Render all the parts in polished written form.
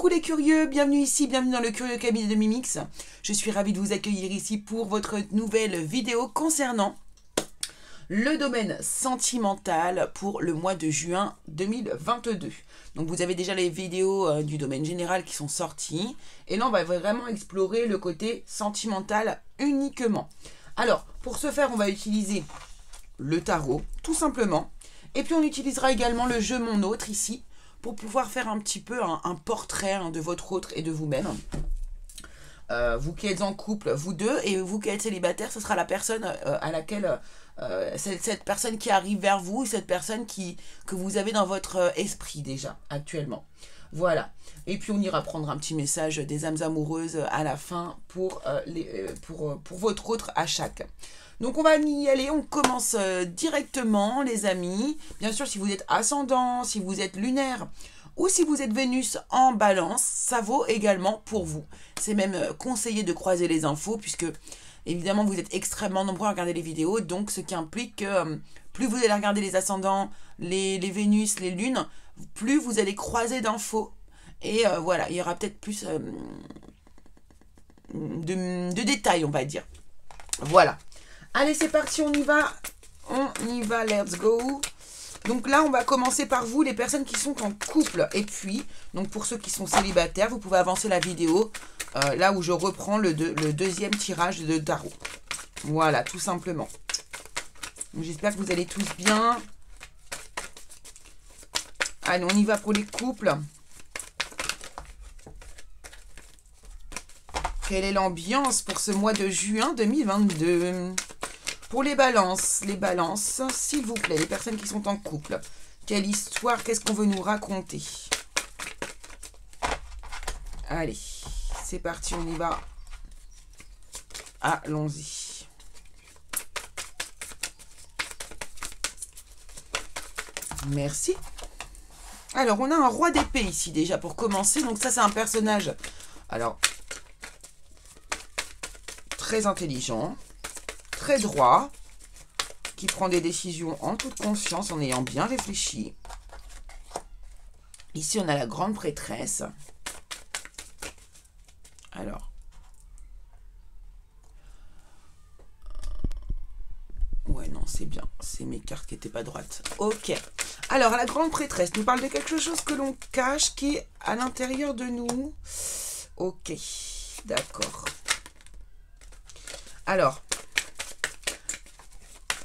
Coucou les curieux, bienvenue ici, bienvenue dans le curieux cabinet de Mimix. Je suis ravie de vous accueillir ici pour votre nouvelle vidéo concernant le domaine sentimental pour le mois de juin 2022. Donc vous avez déjà les vidéos du domaine général qui sont sorties. Et là on va vraiment explorer le côté sentimental uniquement. Alors pour ce faire on va utiliser le tarot tout simplement. Et puis on utilisera également le jeu Mon Autre ici pour pouvoir faire un petit peu un portrait de votre autre et de vous-même. Vous qui êtes en couple, vous deux, et vous qui êtes célibataire, ce sera la personne à laquelle... cette personne qui arrive vers vous, cette personne que vous avez dans votre esprit déjà, actuellement. Voilà. Et puis on ira prendre un petit message des âmes amoureuses à la fin pour votre autre à chaque. Donc on va y aller, on commence directement les amis. Bien sûr si vous êtes ascendant, si vous êtes lunaire ou si vous êtes Vénus en balance, ça vaut également pour vous. C'est même conseillé de croiser les infos puisque évidemment vous êtes extrêmement nombreux à regarder les vidéos. Donc ce qui implique que plus vous allez regarder les ascendants, les Vénus, les lunes, plus vous allez croiser d'infos. Et voilà, il y aura peut-être plus de détails on va dire. Voilà. Allez, c'est parti, on y va, let's go. Donc là, on va commencer par vous, les personnes qui sont en couple. Et puis, donc pour ceux qui sont célibataires, vous pouvez avancer la vidéo là où je reprends le deuxième tirage de tarot. Voilà, tout simplement. J'espère que vous allez tous bien. Allez, on y va pour les couples. Quelle est l'ambiance pour ce mois de juin 2022 ? Pour les balances, s'il vous plaît, les personnes qui sont en couple, quelle histoire, qu'est-ce qu'on veut nous raconter? Allez, c'est parti, on y va. Allons-y. Merci. Alors, on a un roi d'épée ici déjà pour commencer. Donc ça, c'est un personnage, alors, très intelligent. Très droit, qui prend des décisions en toute conscience, en ayant bien réfléchi. Ici, on a la grande prêtresse. Alors. Ouais, non, c'est bien. C'est mes cartes qui n'étaient pas droites. Ok. Alors, la grande prêtresse nous parle de quelque chose que l'on cache, qui est à l'intérieur de nous. Ok. D'accord. Alors.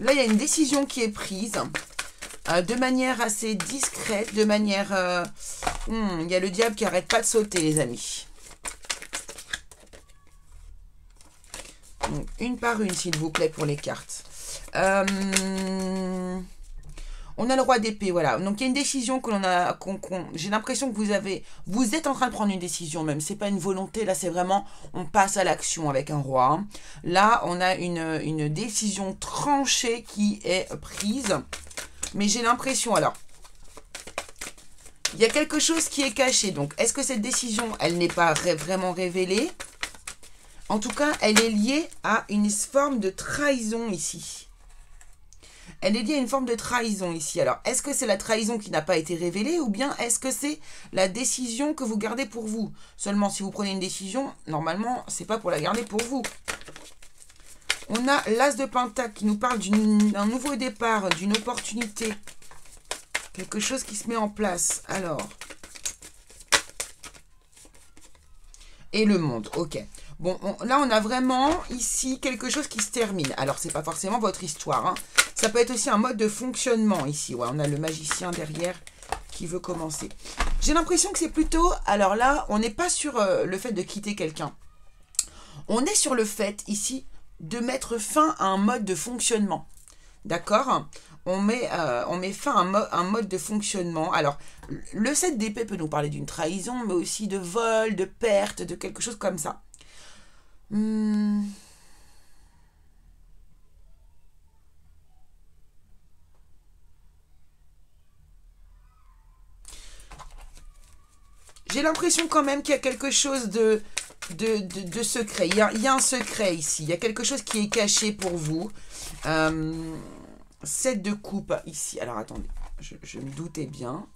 Là, il y a une décision qui est prise de manière assez discrète, de manière... il y a le diable qui n'arrête pas de sauter, les amis. Donc, une par une, s'il vous plaît, pour les cartes. On a le roi d'épée, voilà. Donc, il y a une décision que l'on a... j'ai l'impression que vous êtes en train de prendre une décision même. C'est pas une volonté, là, c'est vraiment... On passe à l'action avec un roi. Là, on a une décision tranchée qui est prise. Mais j'ai l'impression, alors... Il y a quelque chose qui est caché. Donc, est-ce que cette décision, elle n'est pas vraiment révélée? En tout cas, elle est liée à une forme de trahison ici. Elle est liée à une forme de trahison ici. Alors, est-ce que c'est la trahison qui n'a pas été révélée ou bien est-ce que c'est la décision que vous gardez pour vous? Seulement, si vous prenez une décision, normalement, c'est pas pour la garder pour vous. On a l'As de Pentacle qui nous parle d'un nouveau départ, d'une opportunité. Quelque chose qui se met en place. Alors. Et le monde, ok. Bon, là, on a vraiment ici quelque chose qui se termine. Alors, c'est pas forcément votre histoire, hein. Ça peut être aussi un mode de fonctionnement ici. Ouais, on a le magicien derrière qui veut commencer. J'ai l'impression que c'est plutôt... Alors là, on n'est pas sur le fait de quitter quelqu'un. On est sur le fait ici de mettre fin à un mode de fonctionnement. D'accord ? On met fin à un mode de fonctionnement. Alors, le 7 d'épée peut nous parler d'une trahison, mais aussi de vol, de perte, de quelque chose comme ça. J'ai l'impression quand même qu'il y a quelque chose de secret. Il y a un secret ici. Il y a quelque chose qui est caché pour vous. 7 de coupe ici. Alors attendez, je me doutais bien.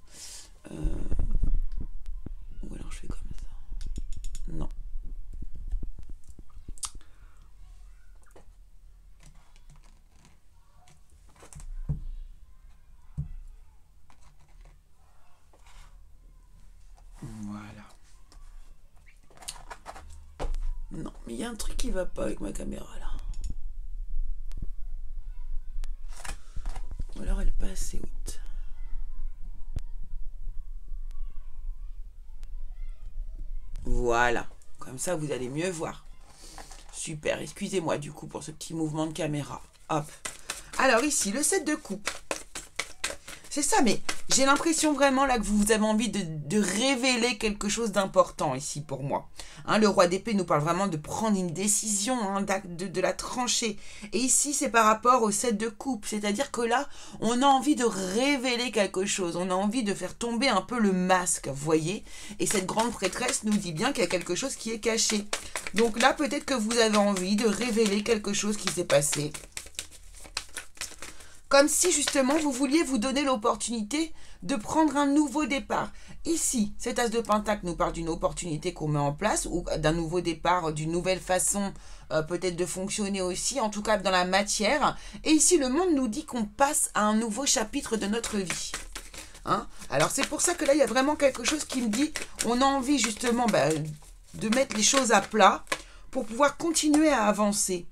Ou alors je fais comme y a un truc qui va pas avec ma caméra là. Ou alors elle est pas assez haute. Voilà. Comme ça, vous allez mieux voir. Super. Excusez-moi du coup pour ce petit mouvement de caméra. Hop. Alors ici, le 7 de coupe. C'est ça, mais j'ai l'impression vraiment là que vous avez envie de révéler quelque chose d'important ici pour moi. Hein, le roi d'épée nous parle vraiment de prendre une décision, hein, de la trancher. Et ici, c'est par rapport au 7 de coupe. C'est-à-dire que là, on a envie de révéler quelque chose. On a envie de faire tomber un peu le masque, vous voyez. Et cette grande prêtresse nous dit bien qu'il y a quelque chose qui est caché. Donc là, peut-être que vous avez envie de révéler quelque chose qui s'est passé. Comme si justement vous vouliez vous donner l'opportunité de prendre un nouveau départ. Ici, cet as de pentacle nous parle d'une opportunité qu'on met en place ou d'un nouveau départ, d'une nouvelle façon peut-être de fonctionner aussi, en tout cas dans la matière. Et ici, le monde nous dit qu'on passe à un nouveau chapitre de notre vie. Hein? Alors c'est pour ça que là, il y a vraiment quelque chose qui me dit, on a envie justement de mettre les choses à plat pour pouvoir continuer à avancer.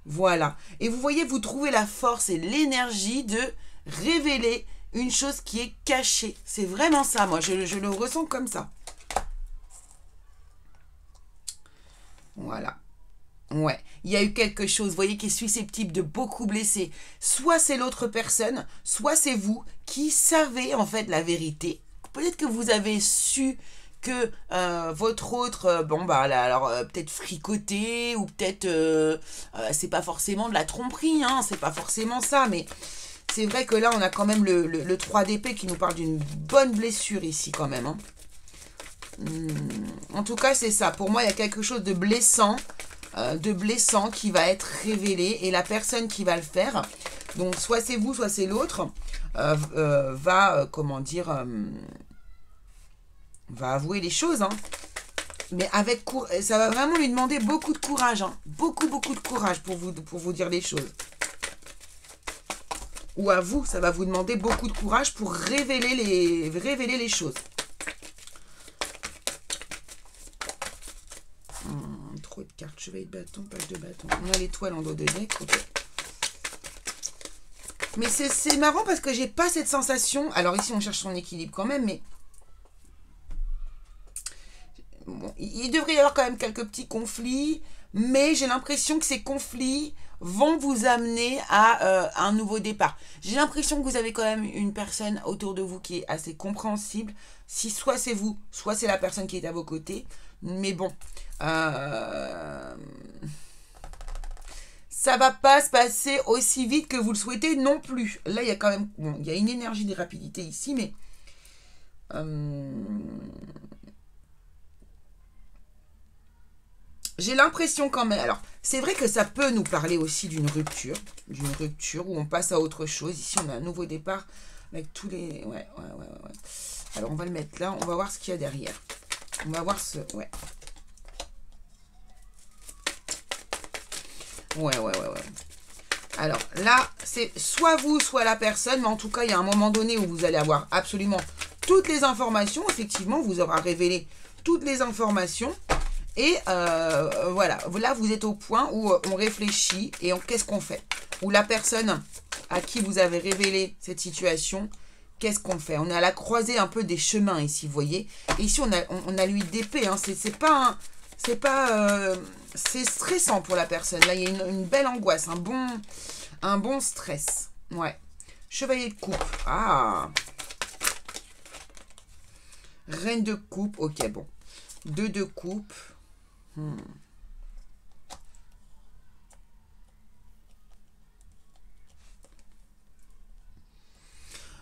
Voilà. Et vous voyez, vous trouvez la force et l'énergie de révéler une chose qui est cachée. C'est vraiment ça, moi. Je le ressens comme ça. Voilà. Ouais. Il y a eu quelque chose, vous voyez, qui est susceptible de beaucoup blesser. Soit c'est l'autre personne, soit c'est vous qui savez, en fait, la vérité. Peut-être que vous avez su que votre autre, peut-être fricoté, ou peut-être, c'est pas forcément de la tromperie, hein, c'est pas forcément ça, mais c'est vrai que là, on a quand même le 3 d'épée qui nous parle d'une bonne blessure ici, quand même. Hein. En tout cas, c'est ça. Pour moi, il y a quelque chose de blessant qui va être révélé, et la personne qui va le faire, donc soit c'est vous, soit c'est l'autre, va avouer les choses, hein. Mais avec ça va vraiment lui demander beaucoup de courage, hein. Beaucoup de courage pour vous dire les choses. Ou à vous, ça va vous demander beaucoup de courage pour révéler les choses. Trop de cartes, chevalier de bâton, page de bâton. On a l'étoile en dos de deck, ok. Mais c'est marrant parce que j'ai pas cette sensation. Alors ici, on cherche son équilibre quand même, mais bon, il devrait y avoir quand même quelques petits conflits, mais j'ai l'impression que ces conflits vont vous amener à un nouveau départ. J'ai l'impression que vous avez quand même une personne autour de vous qui est assez compréhensible. Si soit c'est vous, soit c'est la personne qui est à vos côtés. Mais bon, ça va pas se passer aussi vite que vous le souhaitez non plus. Là, il y a quand même, bon, il y a une énergie de rapidité ici, mais j'ai l'impression quand même, alors c'est vrai que ça peut nous parler aussi d'une rupture où on passe à autre chose. Ici on a un nouveau départ avec tous les, ouais. Alors on va le mettre là, on va voir ce qu'il y a derrière. On va voir ce, ouais. Alors là, c'est soit vous, soit la personne, mais en tout cas, il y a un moment donné où vous allez avoir absolument toutes les informations. Effectivement, vous aura révélé toutes les informations. Et voilà, là, vous êtes au point où on réfléchit et qu'est-ce qu'on fait? Ou la personne à qui vous avez révélé cette situation, qu'est-ce qu'on fait? On est à la croisée un peu des chemins ici, vous voyez. Et ici, on a l'huile d'épée, hein. C'est stressant pour la personne. Là, il y a une belle angoisse, un bon stress. Ouais. Chevalier de coupe. Ah. Reine de coupe. Ok, bon. 2 de coupe.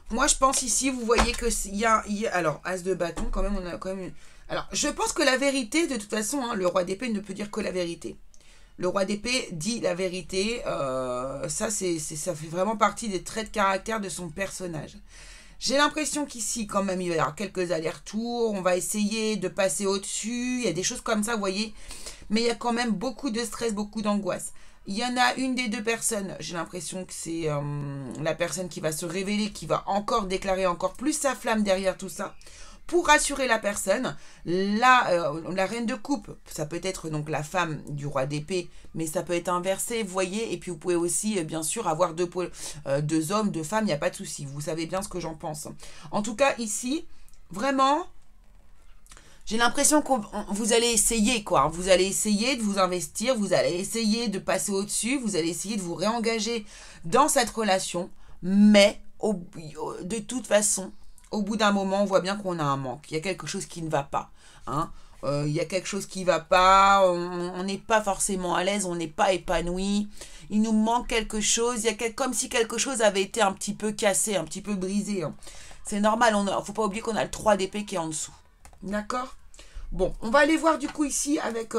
Moi, je pense ici, vous voyez que il y a alors, as de bâton, quand même, on a quand même une... Alors, je pense que la vérité, de toute façon, hein, le roi d'épée ne peut dire que la vérité. Le roi d'épée dit la vérité. Ça fait vraiment partie des traits de caractère de son personnage. J'ai l'impression qu'ici, quand même, il va y avoir quelques allers-retours. On va essayer de passer au-dessus. Il y a des choses comme ça, vous voyez. Mais il y a quand même beaucoup de stress, beaucoup d'angoisse. Il y en a une des 2 personnes, j'ai l'impression que c'est la personne qui va se révéler, qui va encore déclarer encore plus sa flamme derrière tout ça. pour rassurer la personne. La reine de coupe, ça peut être donc la femme du roi d'épée, mais ça peut être inversé, vous voyez. Et puis vous pouvez aussi, bien sûr, avoir deux hommes, deux femmes, il n'y a pas de souci. Vous savez bien ce que j'en pense. En tout cas, ici, vraiment, j'ai l'impression que vous allez essayer, quoi. Vous allez essayer de vous investir, vous allez essayer de passer au-dessus, vous allez essayer de vous réengager dans cette relation, mais de toute façon, au bout d'un moment, on voit bien qu'on a un manque. Il y a quelque chose qui ne va pas. Hein. Il y a quelque chose qui ne va pas. On n'est pas forcément à l'aise. On n'est pas épanoui. Il nous manque quelque chose. Il y a comme si quelque chose avait été un petit peu cassé, un petit peu brisé. Hein. C'est normal. Il ne faut pas oublier qu'on a le 3 d'épée qui est en dessous. D'accord? Bon, on va aller voir du coup ici avec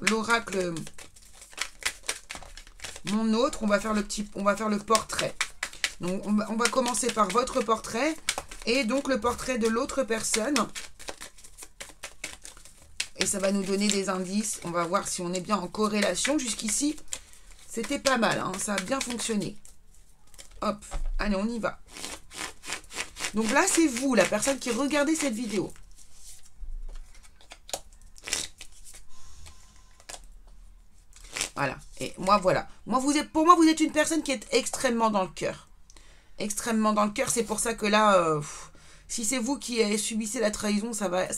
l'oracle. Mon autre. On va faire le portrait. Donc, on va commencer par votre portrait et donc le portrait de l'autre personne. Et ça va nous donner des indices. On va voir si on est bien en corrélation. Jusqu'ici, c'était pas mal. Hein, ça a bien fonctionné. Hop, allez, on y va. Donc là, c'est vous, la personne qui regardez cette vidéo. Voilà. Et moi, voilà. Pour moi, vous êtes une personne qui est extrêmement dans le cœur. Extrêmement dans le cœur. C'est pour ça que là, si c'est vous qui subissez la trahison, ça va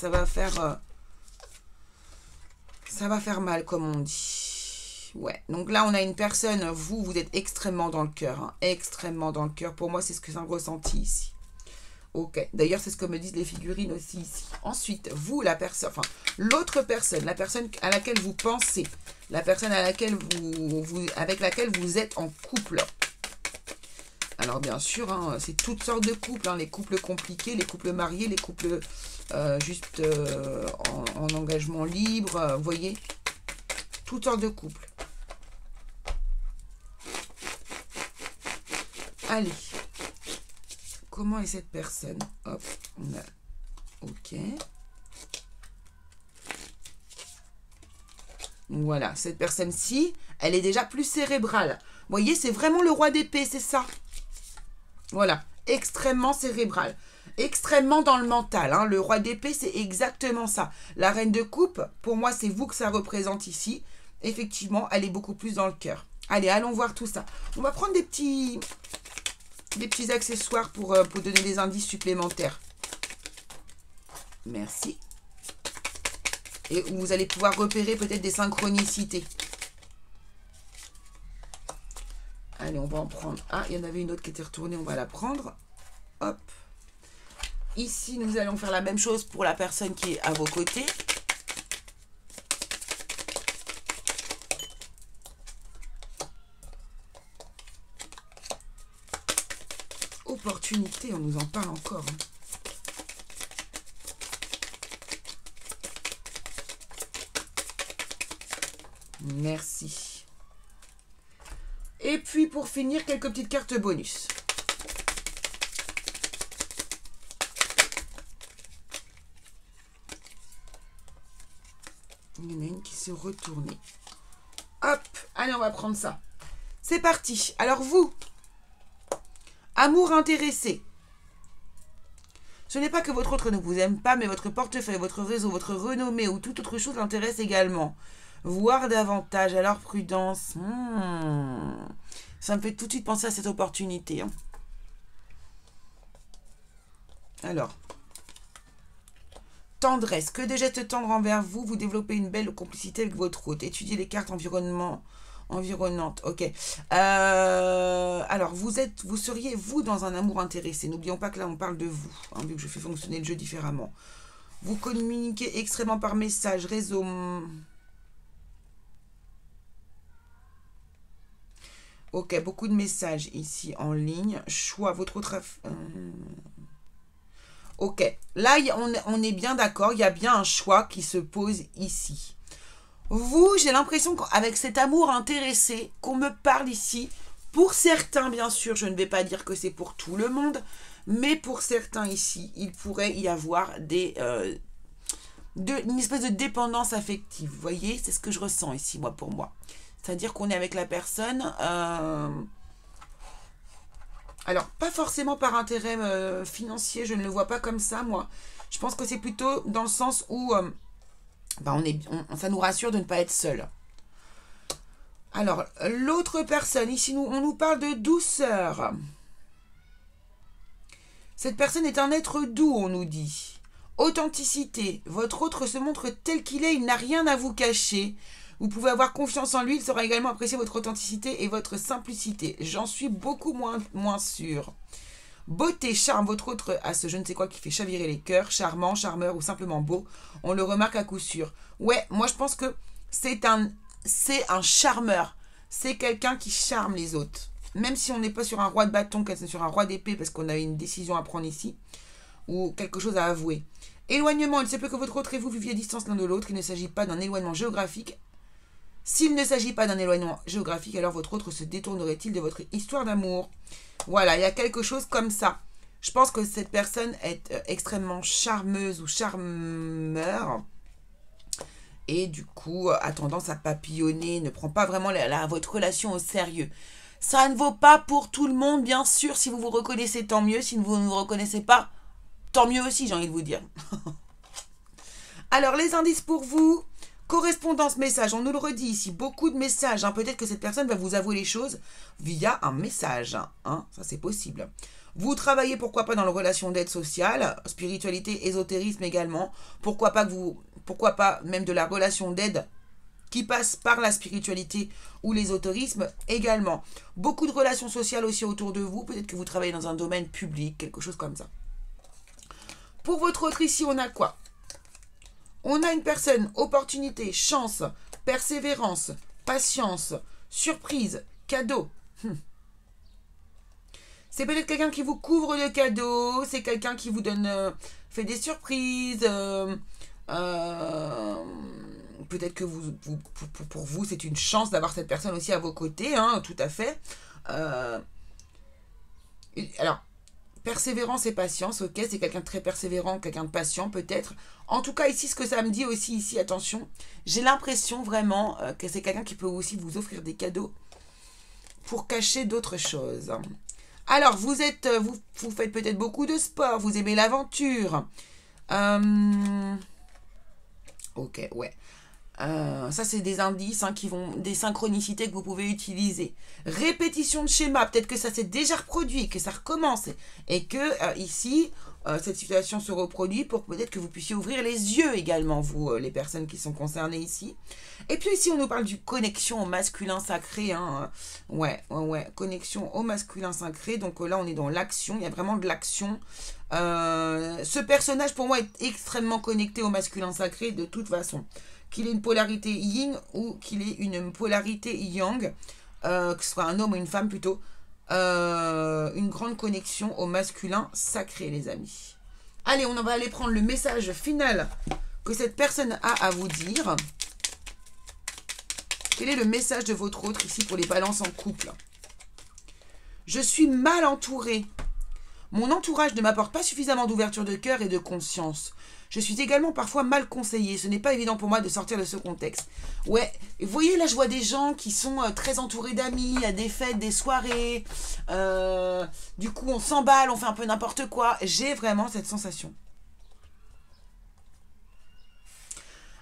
faire mal, comme on dit. Ouais. Donc là, on a une personne, vous êtes extrêmement dans le cœur. Hein, extrêmement dans le cœur. Pour moi, c'est ce que j'ai ressenti ici. Ok. D'ailleurs, c'est ce que me disent les figurines aussi ici. Ensuite, vous, la personne, enfin, l'autre personne, la personne à laquelle vous pensez, la personne à laquelle avec laquelle vous êtes en couple. Alors bien sûr, hein, c'est toutes sortes de couples, hein, les couples compliqués, les couples mariés, les couples juste en engagement libre, vous voyez, toutes sortes de couples. Allez, comment est cette personne? Hop, on a, ok. Voilà, cette personne-ci, elle est déjà plus cérébrale. Vous voyez, c'est vraiment le roi d'épée, c'est ça. Voilà, extrêmement cérébral, extrêmement dans le mental. Hein. Le roi d'épée, c'est exactement ça. La reine de coupe, pour moi, c'est vous que ça représente ici. Effectivement, elle est beaucoup plus dans le cœur. Allez, allons voir tout ça. On va prendre des petits accessoires pour donner des indices supplémentaires. Merci. Et vous allez pouvoir repérer peut-être des synchronicités. Allez, on va en prendre. Ah, il y en avait une autre qui était retournée, on va la prendre. Hop. Ici, nous allons faire la même chose pour la personne qui est à vos côtés. Opportunité, on nous en parle encore. Hein. Merci. Et puis, pour finir, quelques petites cartes bonus. Il y en a une qui s'est retournée. Hop, allez, on va prendre ça. C'est parti. Alors, vous, amour intéressé. Ce n'est pas que votre autre ne vous aime pas, mais votre portefeuille, votre réseau, votre renommée ou toute autre chose l'intéresse également. Voir davantage, alors prudence. Ça me fait tout de suite penser à cette opportunité. Hein. Alors, tendresse. Que des gestes tendres envers vous. Vous développez une belle complicité avec votre hôte. Étudiez les cartes environnantes. Ok. Alors, vous seriez, vous, dans un amour intéressé. N'oublions pas que là, on parle de vous. Hein, vu que je fais fonctionner le jeu différemment. Vous communiquez extrêmement par message, réseau... Ok, beaucoup de messages ici en ligne. Choix, votre autre... Ok, là, on est bien d'accord. Il y a bien un choix qui se pose ici. Vous, j'ai l'impression qu'avec cet amour intéressé, qu'on me parle ici, pour certains, bien sûr, je ne vais pas dire que c'est pour tout le monde, mais pour certains ici, il pourrait y avoir une espèce de dépendance affective. Vous voyez, c'est ce que je ressens ici, moi, pour moi. C'est-à-dire qu'on est avec la personne, Alors, pas forcément par intérêt financier, je ne le vois pas comme ça, moi. Je pense que c'est plutôt dans le sens où ça nous rassure de ne pas être seul. Alors, l'autre personne, ici, on nous parle de douceur. Cette personne est un être doux, on nous dit. Authenticité. Votre autre se montre tel qu'il est, il n'a rien à vous cacher. Vous pouvez avoir confiance en lui, il saura également apprécier votre authenticité et votre simplicité. J'en suis beaucoup moins sûre. Beauté, charme, votre autre a ce je ne sais quoi qui fait chavirer les cœurs, charmant, charmeur ou simplement beau. On le remarque à coup sûr. Ouais, moi je pense que c'est un charmeur. C'est quelqu'un qui charme les autres. Même si on n'est pas sur un roi de bâton, qu'on est sur un roi d'épée parce qu'on a une décision à prendre ici, ou quelque chose à avouer. Éloignement, il se peut que votre autre et vous viviez à distance l'un de l'autre. Il ne s'agit pas d'un éloignement géographique. S'il ne s'agit pas d'un éloignement géographique, alors votre autre se détournerait-il de votre histoire d'amour? Voilà, il y a quelque chose comme ça. Je pense que cette personne est extrêmement charmeuse ou charmeur. Et du coup, a tendance à papillonner, ne prend pas vraiment votre relation au sérieux. Ça ne vaut pas pour tout le monde, bien sûr. Si vous vous reconnaissez, tant mieux. Si vous ne vous reconnaissez pas, tant mieux aussi, j'ai envie de vous dire. Alors, les indices pour vous. Correspondance, message, on nous le redit ici, beaucoup de messages. Hein. Peut-être que cette personne va vous avouer les choses via un message. Hein. Ça, c'est possible. Vous travaillez, pourquoi pas, dans la relation d'aide sociale, spiritualité, ésotérisme également. Pourquoi pas même de la relation d'aide qui passe par la spiritualité ou l'ésotérisme également. Beaucoup de relations sociales aussi autour de vous. Peut-être que vous travaillez dans un domaine public, quelque chose comme ça. Pour votre autre ici, on a quoi? On a une personne, opportunité, chance, persévérance, patience, surprise, cadeau. C'est peut-être quelqu'un qui vous couvre de cadeaux, c'est quelqu'un qui vous donne, fait des surprises. Peut-être que pour vous, c'est une chance d'avoir cette personne aussi à vos côtés, hein, tout à fait. Alors, persévérance et patience, ok, c'est quelqu'un de très persévérant, quelqu'un de patient peut-être. En tout cas, ici, ce que ça me dit aussi, ici, attention, j'ai l'impression vraiment que c'est quelqu'un qui peut aussi vous offrir des cadeaux pour cacher d'autres choses. Alors, vous faites peut-être beaucoup de sport, vous aimez l'aventure. Ok, ouais. Ça, c'est des indices qui vont, des synchronicités que vous pouvez utiliser. Répétition de schéma, peut-être que ça s'est déjà reproduit, que ça recommence et que ici, cette situation se reproduit pour peut-être que vous puissiez ouvrir les yeux également, vous, les personnes qui sont concernées ici. Et puis ici, on nous parle du connexion au masculin sacré. Hein. Ouais, connexion au masculin sacré. Donc là, on est dans l'action, il y a vraiment de l'action. Ce personnage, pour moi, est extrêmement connecté au masculin sacré de toute façon. Qu'il ait une polarité yin ou qu'il ait une polarité yang, que ce soit un homme ou une femme plutôt, une grande connexion au masculin sacré, les amis. Allez, on va aller prendre le message final que cette personne a à vous dire. Quel est le message de votre autre ici pour les balances en couple? Je suis mal entourée. Mon entourage ne m'apporte pas suffisamment d'ouverture de cœur et de conscience. Je suis également parfois mal conseillée. Ce n'est pas évident pour moi de sortir de ce contexte. Ouais, vous voyez, là, je vois des gens qui sont très entourés d'amis, à des fêtes, des soirées. Du coup, on s'emballe, on fait un peu n'importe quoi. J'ai vraiment cette sensation.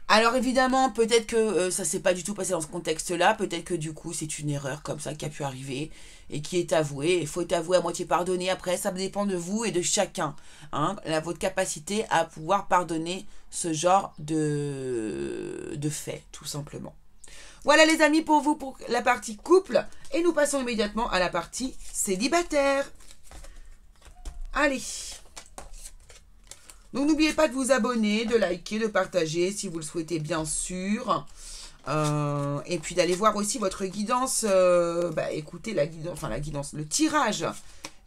Alors évidemment, peut-être que ça s'est pas du tout passé dans ce contexte-là. Peut-être que du coup, c'est une erreur comme ça qui a pu arriver et qui est avouée. Il faut avouer à moitié pardonner. Après, ça dépend de vous et de chacun. Hein, votre capacité à pouvoir pardonner ce genre de fait, tout simplement. Voilà les amis pour vous pour la partie couple. Et nous passons immédiatement à la partie célibataire. Allez. Donc n'oubliez pas de vous abonner, de liker, de partager si vous le souhaitez bien sûr. Et puis d'aller voir aussi votre guidance, écoutez la guidance, le tirage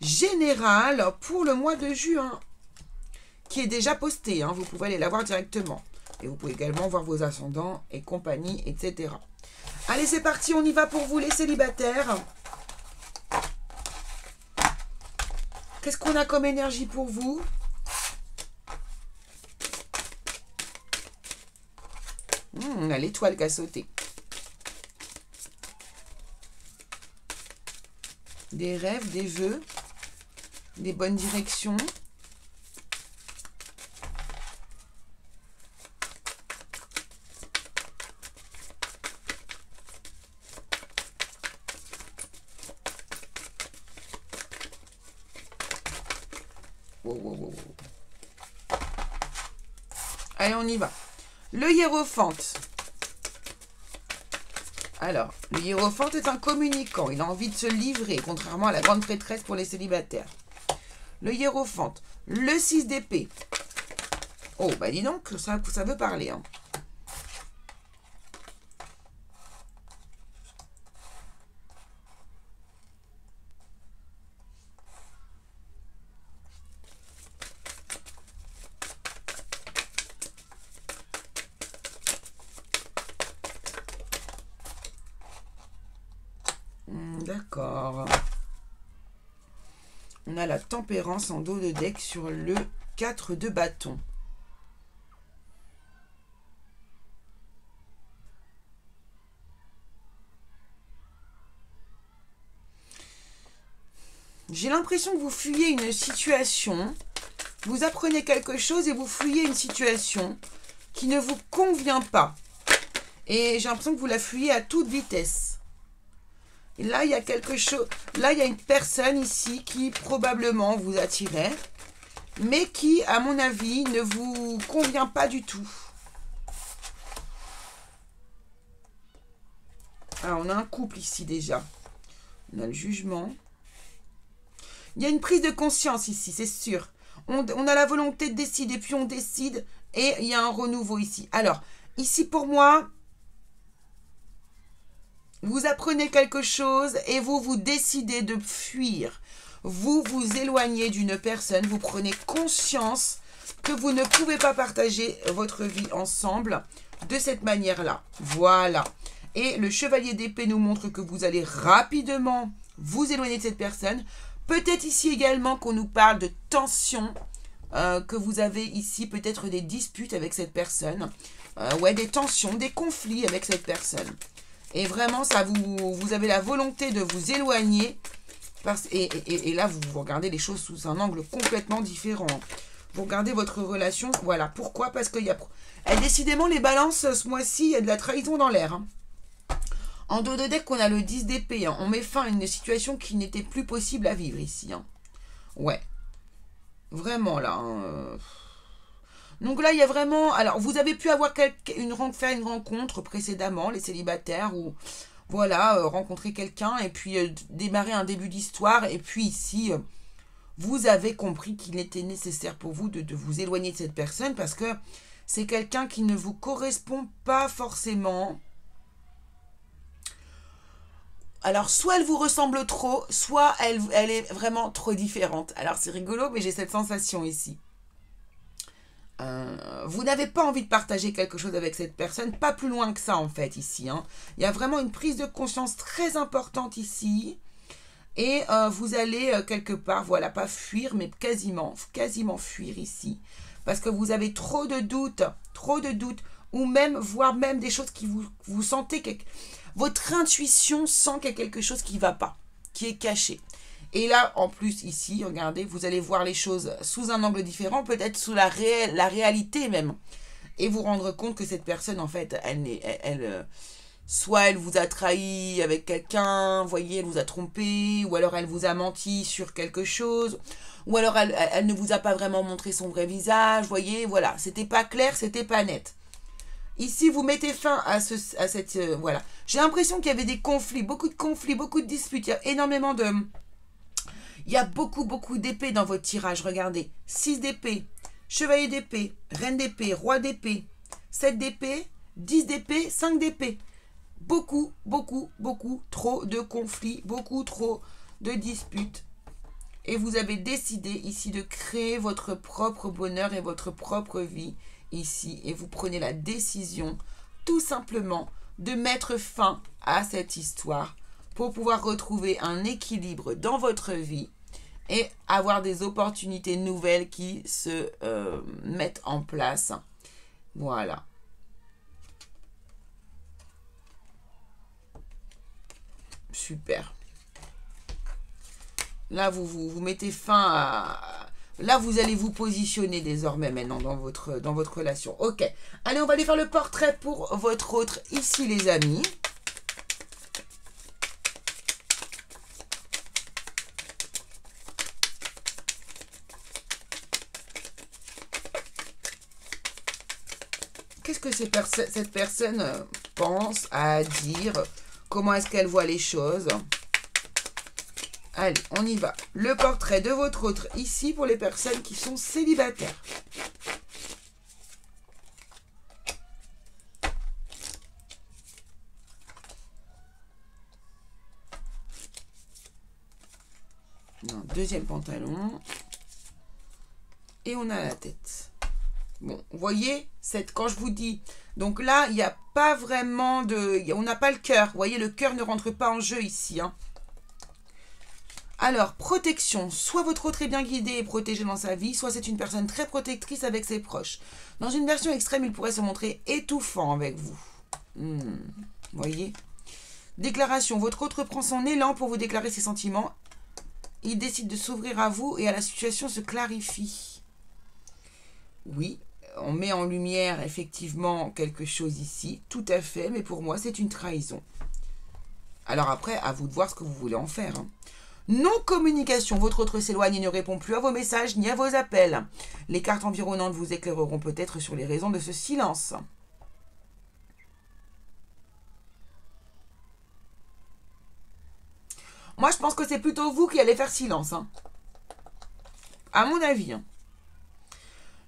général pour le mois de juin qui est déjà posté. Hein, vous pouvez aller la voir directement. Et vous pouvez également voir vos ascendants et compagnie, etc. Allez, c'est parti, on y va pour vous les célibataires. Qu'est-ce qu'on a comme énergie pour vous ? On a l'étoile qui a sauté. Des rêves, des vœux. des bonnes directions. Allez, on y va. Le hiérophante. Alors, le hiérophante est un communicant. Il a envie de se livrer, contrairement à la grande prêtresse pour les célibataires. Le hiérophante. Le 6 d'épée. Oh, bah dis donc, ça veut parler. Hein. D'accord. On a la tempérance en dos de deck sur le 4 de bâton. J'ai l'impression que vous fuyez une situation, vous apprenez quelque chose et vous fuyez une situation qui ne vous convient pas. Et j'ai l'impression que vous la fuyez à toute vitesse. Et là, il y a quelque chose. Là, il y a une personne ici qui probablement vous attirait, mais qui, à mon avis, ne vous convient pas du tout. Alors, on a un couple ici déjà. On a le jugement. Il y a une prise de conscience ici, c'est sûr. On a la volonté de décider, puis on décide, et il y a un renouveau ici. Alors, ici pour moi, vous apprenez quelque chose et vous décidez de fuir. Vous vous éloignez d'une personne, vous prenez conscience que vous ne pouvez pas partager votre vie ensemble de cette manière-là. Voilà. Et le chevalier d'épée nous montre que vous allez rapidement vous éloigner de cette personne. Peut-être ici également qu'on nous parle de tension, que vous avez ici peut-être des disputes avec cette personne. Ouais, des tensions, des conflits avec cette personne. Et vraiment, ça vous avez la volonté de vous éloigner. Et là, vous regardez les choses sous un angle complètement différent. Vous regardez votre relation. Voilà. Pourquoi? Parce qu'il y a... Et décidément, les balances, ce mois-ci, il y a de la trahison dans l'air. Hein. En dos de deck, on a le 10 d'épée. Hein. On met fin à une situation qui n'était plus possible à vivre ici. Hein. Ouais. Vraiment, là. Hein. Donc là, il y a vraiment... Alors, vous avez pu avoir faire une rencontre précédemment, les célibataires, ou voilà, rencontrer quelqu'un et puis démarrer un début d'histoire. Et puis ici, vous avez compris qu'il était nécessaire pour vous de vous éloigner de cette personne parce que c'est quelqu'un qui ne vous correspond pas forcément. Alors, soit elle vous ressemble trop, soit elle est vraiment trop différente. Alors, c'est rigolo, mais j'ai cette sensation ici. Vous n'avez pas envie de partager quelque chose avec cette personne, pas plus loin que ça en fait ici. Hein. Il y a vraiment une prise de conscience très importante ici. Et vous allez quelque part, voilà, pas fuir, mais quasiment fuir ici. Parce que vous avez trop de doutes, ou même, voire même des choses qui vous sentez, votre intuition sent qu'il y a quelque chose qui ne va pas, qui est caché. Et là, en plus, ici, regardez, vous allez voir les choses sous un angle différent, peut-être sous la réalité même. Et vous rendre compte que cette personne, en fait, soit elle vous a trahi avec quelqu'un, vous voyez, elle vous a trompé, ou alors elle vous a menti sur quelque chose, ou alors elle ne vous a pas vraiment montré son vrai visage, vous voyez, voilà, c'était pas clair, c'était pas net. Ici, vous mettez fin à cette... voilà. J'ai l'impression qu'il y avait des conflits, beaucoup de disputes, il y a énormément de... Il y a beaucoup d'épées dans votre tirage, regardez. 6 d'épée, chevalier d'épée, reine d'épée, roi d'épée, 7 d'épée, 10 d'épée, 5 d'épée. Beaucoup trop de conflits, beaucoup trop de disputes. Et vous avez décidé ici de créer votre propre bonheur et votre propre vie ici. Et vous prenez la décision tout simplement de mettre fin à cette histoire pour pouvoir retrouver un équilibre dans votre vie et avoir des opportunités nouvelles qui se mettent en place. Voilà. Super. Là, vous mettez fin à... Là, vous allez vous positionner désormais maintenant dans votre relation. Ok. Allez, on va aller faire le portrait pour votre autre ici, les amis. Qu'est-ce que cette personne pense à dire? Comment est-ce qu'elle voit les choses? Allez, on y va. Le portrait de votre autre ici pour les personnes qui sont célibataires. Non, deuxième pantalon. Et on a la tête. Bon, vous voyez, quand je vous dis... Donc là, il n'y a pas vraiment de... On n'a pas le cœur. Vous voyez, le cœur ne rentre pas en jeu ici, hein. Alors, protection. Soit votre autre est bien guidé et protégé dans sa vie, soit c'est une personne très protectrice avec ses proches. Dans une version extrême, il pourrait se montrer étouffant avec vous. Voyez. Déclaration. Votre autre prend son élan pour vous déclarer ses sentiments. Il décide de s'ouvrir à vous et à la situation se clarifie. Oui, on met en lumière effectivement quelque chose ici. Tout à fait, mais pour moi, c'est une trahison. Alors après, à vous de voir ce que vous voulez en faire, hein. Non-communication, votre autre s'éloigne et ne répond plus à vos messages ni à vos appels. Les cartes environnantes vous éclaireront peut-être sur les raisons de ce silence. Moi, je pense que c'est plutôt vous qui allez faire silence, hein. À mon avis, hein.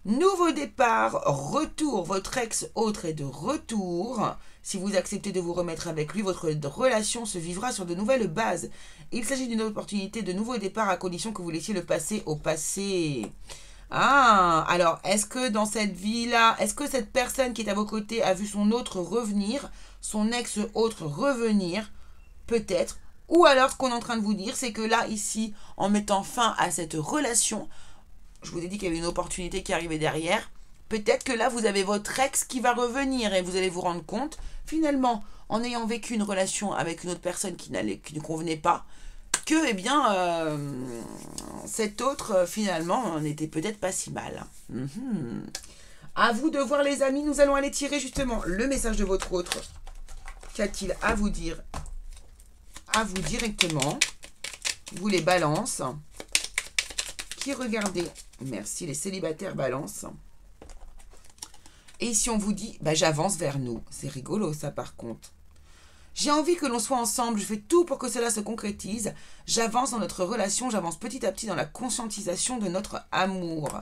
Nouveau départ, retour, votre ex-autre est de retour. Si vous acceptez de vous remettre avec lui, votre relation se vivra sur de nouvelles bases. Il s'agit d'une opportunité de nouveau départ à condition que vous laissiez le passé au passé. Ah, alors, est-ce que dans cette vie-là, est-ce que cette personne qui est à vos côtés a vu son autre revenir, son ex-autre revenir, peut-être? Ou alors, ce qu'on est en train de vous dire, c'est que là, ici, en mettant fin à cette relation, je vous ai dit qu'il y avait une opportunité qui arrivait derrière. Peut-être que là, vous avez votre ex qui va revenir et vous allez vous rendre compte, finalement, en ayant vécu une relation avec une autre personne qui ne convenait pas, que, eh bien, cet autre, finalement, n'était peut-être pas si mal. À vous de voir, les amis. Nous allons aller tirer, justement, le message de votre autre. Qu'a-t-il à vous dire? À vous directement. Vous les balances. Qui regardez? Merci, les célibataires balance. Et si on vous dit, bah, j'avance vers nous. C'est rigolo, ça, par contre. J'ai envie que l'on soit ensemble. Je fais tout pour que cela se concrétise. J'avance dans notre relation. J'avance petit à petit dans la conscientisation de notre amour.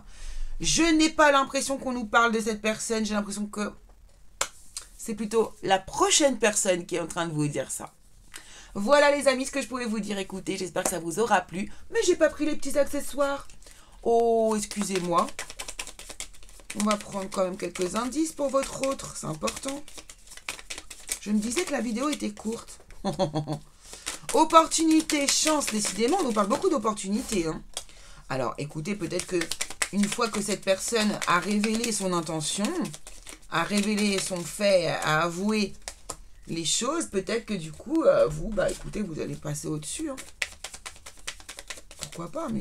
Je n'ai pas l'impression qu'on nous parle de cette personne. J'ai l'impression que c'est plutôt la prochaine personne qui est en train de vous dire ça. Voilà, les amis, ce que je pouvais vous dire. Écoutez, j'espère que ça vous aura plu. Mais j'ai pas pris les petits accessoires. Oh, excusez-moi. On va prendre quand même quelques indices pour votre autre. C'est important. Je me disais que la vidéo était courte. Opportunité, chance. Décidément, on nous parle beaucoup d'opportunités, hein. Alors, écoutez, peut-être que une fois que cette personne a révélé son intention, a révélé son fait, a avoué les choses, peut-être que du coup, vous, bah écoutez, vous allez passer au-dessus, hein. Pourquoi pas, mais...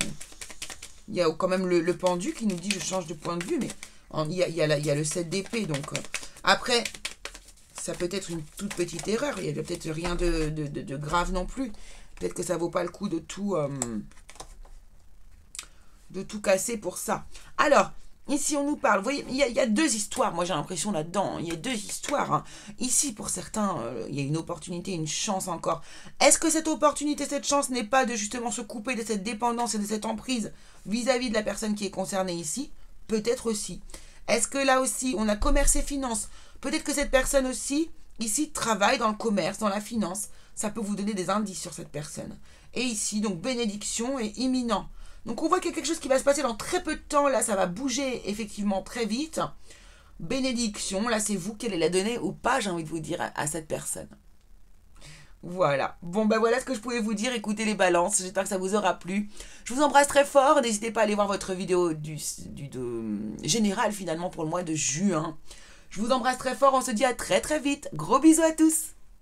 Il y a quand même le pendu qui nous dit je change de point de vue, mais il y a le 7 d'épée, donc après, ça peut être une toute petite erreur, il n'y a peut-être rien de grave non plus. Peut-être que ça vaut pas le coup de tout casser pour ça. Alors, ici on nous parle, vous voyez, il y a deux histoires, moi j'ai l'impression là-dedans, il y a deux histoires, hein. Ici pour certains, il y a une opportunité, une chance encore. Est-ce que cette opportunité, cette chance n'est pas de justement se couper de cette dépendance et de cette emprise vis-à-vis de la personne qui est concernée ici? Peut-être aussi. Est-ce que là aussi, on a commerce et finance? Peut-être que cette personne aussi, ici, travaille dans le commerce, dans la finance. Ça peut vous donner des indices sur cette personne. Et ici, donc, bénédiction est imminent. Donc, on voit qu'il y a quelque chose qui va se passer dans très peu de temps. Là, ça va bouger effectivement très vite. Bénédiction, là, c'est vous qui allez la donner ou pas, j'ai envie de vous dire, à cette personne. Voilà. Bon, ben voilà ce que je pouvais vous dire. Écoutez les balances. J'espère que ça vous aura plu. Je vous embrasse très fort. N'hésitez pas à aller voir votre vidéo générale, finalement, pour le mois de juin. Je vous embrasse très fort. On se dit à très très vite. Gros bisous à tous.